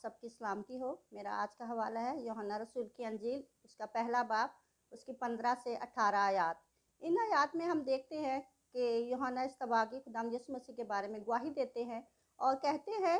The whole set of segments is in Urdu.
سب کی سلامتی ہو۔ میرا آج کا حوالہ ہے یوحنا رسول کی انجیل، اس کا پہلا باب، اس کی 15 سے 18 آیات۔ ان آیات میں ہم دیکھتے ہیں کہ یوحنا اصطباغی خداوند یسوع مسیح کے بارے میں گواہی دیتے ہیں اور کہتے ہیں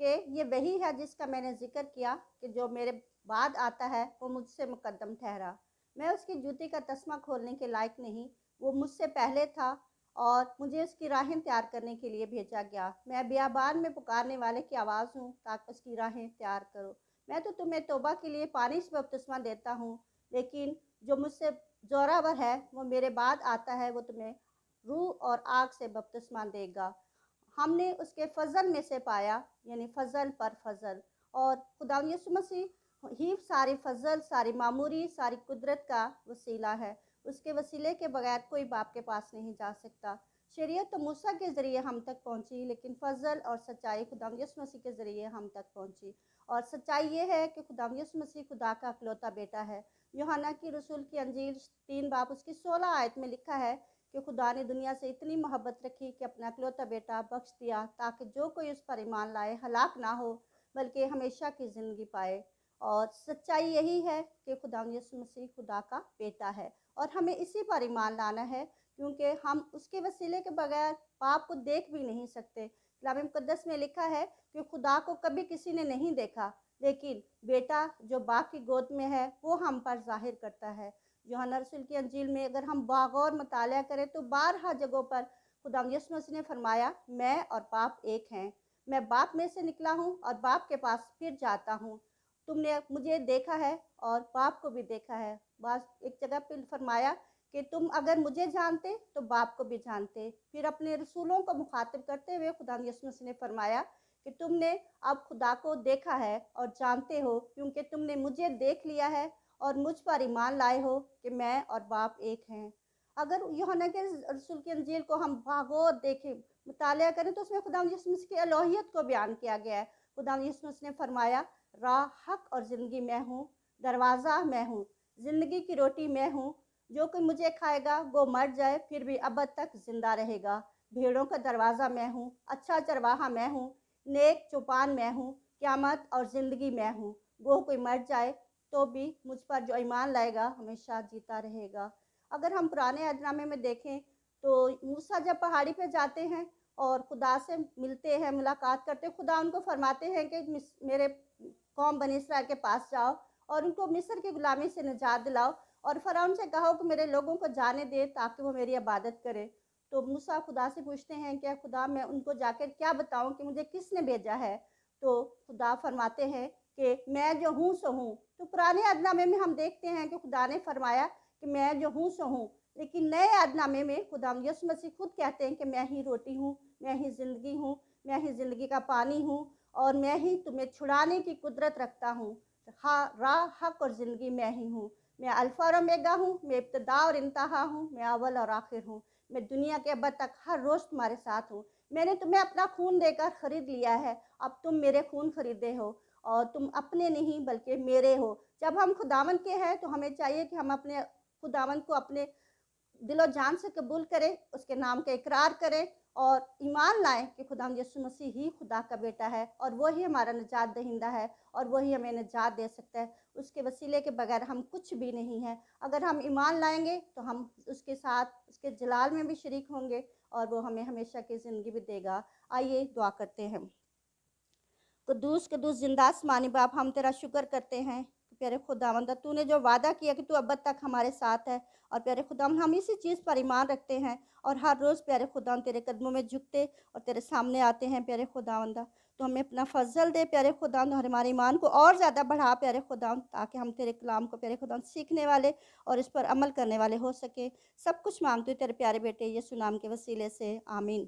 کہ یہ وہی ہے جس کا میں نے ذکر کیا کہ جو میرے بعد آتا ہے وہ مجھ سے مقدم ٹھہرا۔ میں اس کی جوتی کا تسمہ کھولنے کے لائق نہیں، وہ مجھ سے پہلے تھا اور مجھے اس کی راہیں تیار کرنے کے لیے بھیجا گیا۔ میں بیابان میں پکارنے والے کی آواز ہوں تاکہ اس کی راہیں تیار کرو۔ میں تو تمہیں توبہ کے لیے پانی سے بپتسمہ دیتا ہوں، لیکن جو مجھ سے زوراور ہے وہ میرے بعد آتا ہے، وہ تمہیں روح اور آگ سے بپتسمہ دے گا۔ ہم نے اس کے فضل میں سے پایا، یعنی فضل پر فضل، اور خداوند یسوع مسیح ہی ساری فضل، ساری معموری، ساری قدرت کا وسیلہ ہے۔ اس کے وسیلے کے بغیر کوئی باپ کے پاس نہیں جا سکتا۔ شریعت تو موسیٰ کے ذریعے ہم تک پہنچی، لیکن فضل اور سچائی خداوند یسوع مسیح کے ذریعے ہم تک پہنچی۔ اور سچائی یہ ہے کہ خداوند یسوع مسیح خدا کا اکلوتا بیٹا ہے۔ یوحنا کی رسول کی انجیل 3 باب اس کی 16 آیت میں لکھا ہے کہ خدا نے دنیا سے اتنی محبت رکھی کہ اپنا اکلوتا بیٹا بخش دیا تاکہ جو کوئی اس پر ایمان لائے ہلاک نہ ہو بلکہ ہمیشہ کی زندگی پائے۔ اور سچائی یہی ہے کہ خداوند یسوع مسیح خدا کا بیٹا ہے اور ہمیں اسی پر ایمان لانا ہے، کیونکہ ہم اس کے وسیلے کے بغیر باپ کو دیکھ بھی نہیں سکتے۔ کلام مقدس میں لکھا ہے کہ خدا کو کبھی کسی نے نہیں دیکھا، لیکن بیٹا جو باپ کی گود میں ہے وہ ہم پر ظاہر کرتا ہے۔ یوحنا رسول کی انجیل میں اگر ہم باغور مطالعہ کریں تو بارہا جگہوں پر خداوند یسوع مسیح نے فرمایا میں اور باپ ایک ہیں، میں باپ میں سے نکلا ہوں اور باپ کے پاس پھر جاتا ہوں۔ تم نے مجھے دیکھا ہے اور باپ کو بھی دیکھا ہے۔ بعض ایک جگہ پہ فرمایا کہ تم اگر مجھے جانتے تو باپ کو بھی جانتے۔ پھر اپنے رسولوں کو مخاطب کرتے ہوئے خداوند یسوع مسیح نے فرمایا کہ تم نے اب خدا کو دیکھا ہے اور جانتے ہو، کیونکہ تم نے مجھے دیکھ لیا ہے اور مجھ پر ایمان لائے ہو کہ میں اور باپ ایک ہیں۔ اگر یوحنا کے رسول کی انجیل کو ہم باغور دیکھیں، مطالعہ کریں تو اس میں خداوند یسوع مسیح کی الوہیت کو بیان کیا گیا ہے۔ خداوند یسوع مسیح نے فرمایا راہ، حق اور زندگی میں ہوں، دروازہ میں ہوں، زندگی کی روٹی میں ہوں، جو کوئی مجھے کھائے گا وہ مر جائے پھر بھی ابد تک زندہ رہے گا۔ بھیڑوں کا دروازہ میں ہوں، اچھا چرواہا میں ہوں، نیک چوپان میں ہوں، قیامت اور زندگی میں ہوں۔ وہ کوئی مر جائے تو بھی مجھ پر جو ایمان لائے گا ہمیشہ جیتا رہے گا۔ اگر ہم پرانے عہد نامے میں دیکھیں تو موسیٰ جب پہاڑی پہ جاتے ہیں اور خدا سے ملتے ہیں، ملاقات کرتے ہیں، خدا ان کو فرماتے ہیں کہ میرے قوم بنی اسرائیل کے پاس جاؤ اور ان کو مصر کی غلامی سے نجات دلاؤ اور فرعون سے کہو کہ میرے لوگوں کو جانے دے تاکہ وہ میری عبادت کرے۔ تو موسیٰ خدا سے پوچھتے ہیں کہ خدا میں ان کو جا کر کیا بتاؤں کہ مجھے کس نے بھیجا ہے؟ تو خدا فرماتے ہیں کہ میں جو ہوں سو ہوں۔ تو پرانے عہد نامے میں ہم دیکھتے ہیں کہ خدا نے فرمایا کہ میں جو ہوں سو ہوں، لیکن نئے عہد نامے میں خداوند یسوع مسیح خود کہتے ہیں کہ میں ہی روٹی ہوں، میں ہی زندگی ہوں، میں ہی زندگی کا پانی ہوں اور میں ہی تمہیں چھڑانے کی قدرت رکھتا ہوں۔ راہ، حق اور زندگی میں ہی ہوں۔ میں الفا اور اومیگا ہوں، میں ابتدا اور انتہا ہوں، میں اول اور آخر ہوں۔ میں دنیا کے ابد تک ہر روز تمہارے ساتھ ہوں۔ میں نے تمہیں اپنا خون دے کر خرید لیا ہے، اب تم میرے خون خریدے ہو اور تم اپنے نہیں بلکہ میرے ہو۔ جب ہم خداوند کے ہیں تو ہمیں چاہیے کہ ہم اپنے خداوند کو اپنے دل و جان سے قبول کریں، اس کے نام کا اقرار کریں اور ایمان لائیں کہ خداوند یسوع مسیح ہی خدا کا بیٹا ہے اور وہی ہمارا نجات دہندہ ہے اور وہی ہمیں نجات دے سکتا ہے۔ اس کے وسیلے کے بغیر ہم کچھ بھی نہیں ہیں۔ اگر ہم ایمان لائیں گے تو ہم اس کے ساتھ اس کے جلال میں بھی شریک ہوں گے اور وہ ہمیں ہمیشہ کی زندگی بھی دے گا۔ آئیے دعا کرتے ہیں۔ قدوس قدوس زندہ آسمانی باپ، ہم تیرا شکر کرتے ہیں پیارے خداوند، تو نے جو وعدہ کیا کہ تو ابد تک ہمارے ساتھ ہے، اور پیارے خداوند ہم اسی چیز پر ایمان رکھتے ہیں اور ہر روز پیارے خداوند تیرے قدموں میں جھکتے اور تیرے سامنے آتے ہیں پیارے خداوند۔ تو ہمیں اپنا فضل دے پیارے خداوند اور ہمارے ایمان کو اور زیادہ بڑھا پیارے خداوند، تاکہ ہم تیرے کلام کو پیارے خداوند سیکھنے والے اور اس پر عمل کرنے والے ہو سکیں۔ سب کچھ مانگتے ہوئے تیرے پیارے بیٹے یسوع نام کے وسیلے سے، آمین۔